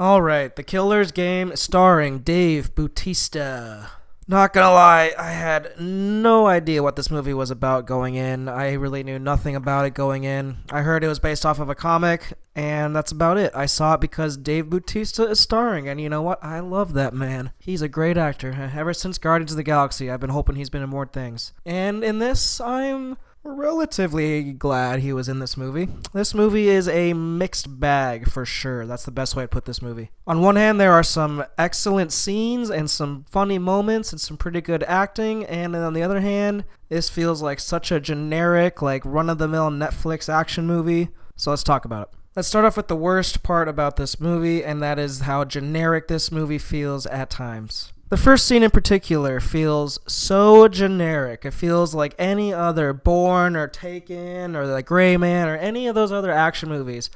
Alright, The Killer's Game starring Dave Bautista. Not gonna lie, I had no idea what this movie was about going in. I really knew nothing about it going in. I heard it was based off of a comic, and that's about it. I saw it because Dave Bautista is starring, and you know what? I love that man. He's a great actor. Ever since Guardians of the Galaxy, I've been hoping he's been in more things. And in this, I'm relatively glad he was in this movie. This movie is a mixed bag for sure. That's the best way to put this movie. On one hand, there are some excellent scenes and some funny moments and some pretty good acting, and on the other hand, this feels like such a generic, like run-of-the-mill Netflix action movie. So let's talk about it. Let's start off with the worst part about this movie, and that is how generic this movie feels at times. The first scene in particular feels so generic. It feels like any other Bourne or Taken or The Gray Man or any of those other action movies.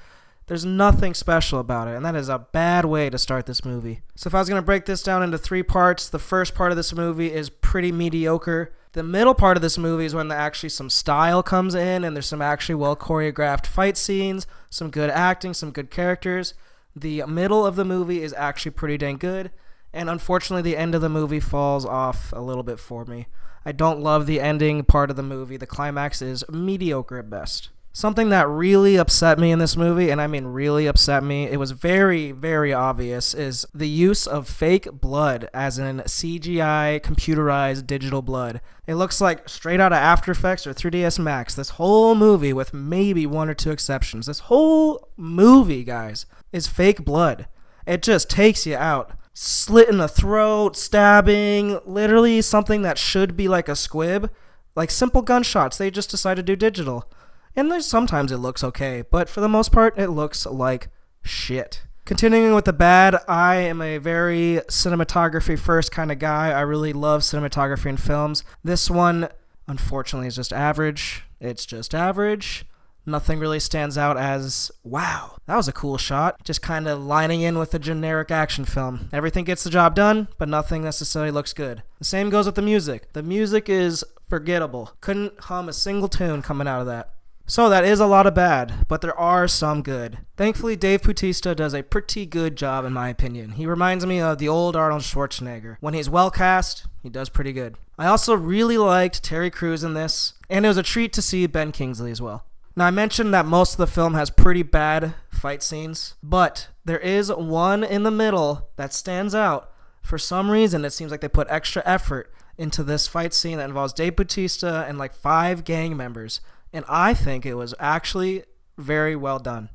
There's nothing special about it, and that is a bad way to start this movie. So if I was going to break this down into 3 parts, the first part of this movie is pretty mediocre. The middle part of this movie is when actually some style comes in and there's some actually well choreographed fight scenes, some good acting, some good characters. The middle of the movie is actually pretty dang good. And unfortunately, the end of the movie falls off a little bit for me. I don't love the ending part of the movie. The climax is mediocre at best. Something that really upset me in this movie, and I mean really upset me, it was very, very obvious, is the use of fake blood, as in CGI, computerized digital blood. It looks like straight out of After Effects or 3ds Max. This whole movie, with maybe 1 or 2 exceptions, this whole movie, guys, is fake blood. It just takes you out. Slit in the throat, stabbing, literally something that should be like a squib. Like simple gunshots, they just decide to do digital. And there's sometimes it looks okay, but for the most part, it looks like shit. Continuing with the bad, I am a very cinematography first kind of guy. I really love cinematography in films. This one, unfortunately, is just average. It's just average. Nothing really stands out as, wow, that was a cool shot. Just kind of lining in with a generic action film. Everything gets the job done, but nothing necessarily looks good. The same goes with the music. The music is forgettable. Couldn't hum a single tune coming out of that. So that is a lot of bad, but there are some good. Thankfully, Dave Bautista does a pretty good job in my opinion. He reminds me of the old Arnold Schwarzenegger. When he's well cast, he does pretty good. I also really liked Terry Crews in this, and it was a treat to see Ben Kingsley as well. Now, I mentioned that most of the film has pretty bad fight scenes, but there is one in the middle that stands out. For some reason, it seems like they put extra effort into this fight scene that involves Dave Bautista and like 5 gang members, and I think it was actually very well done.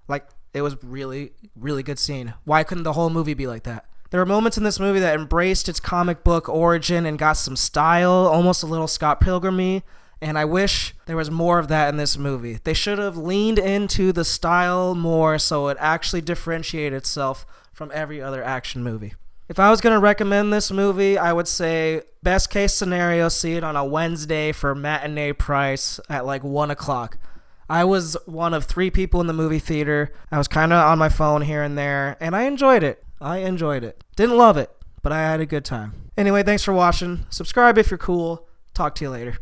Like, it was really, really good scene. Why couldn't the whole movie be like that? There were moments in this movie that embraced its comic book origin and got some style, almost a little Scott Pilgrim-y. And I wish there was more of that in this movie. They should have leaned into the style more so it actually differentiated itself from every other action movie. If I was going to recommend this movie, I would say best case scenario, see it on a Wednesday for matinee price at like 1 o'clock. I was one of 3 people in the movie theater. I was kind of on my phone here and there, and I enjoyed it. Didn't love it, but I had a good time. Anyway, thanks for watching. Subscribe if you're cool. Talk to you later.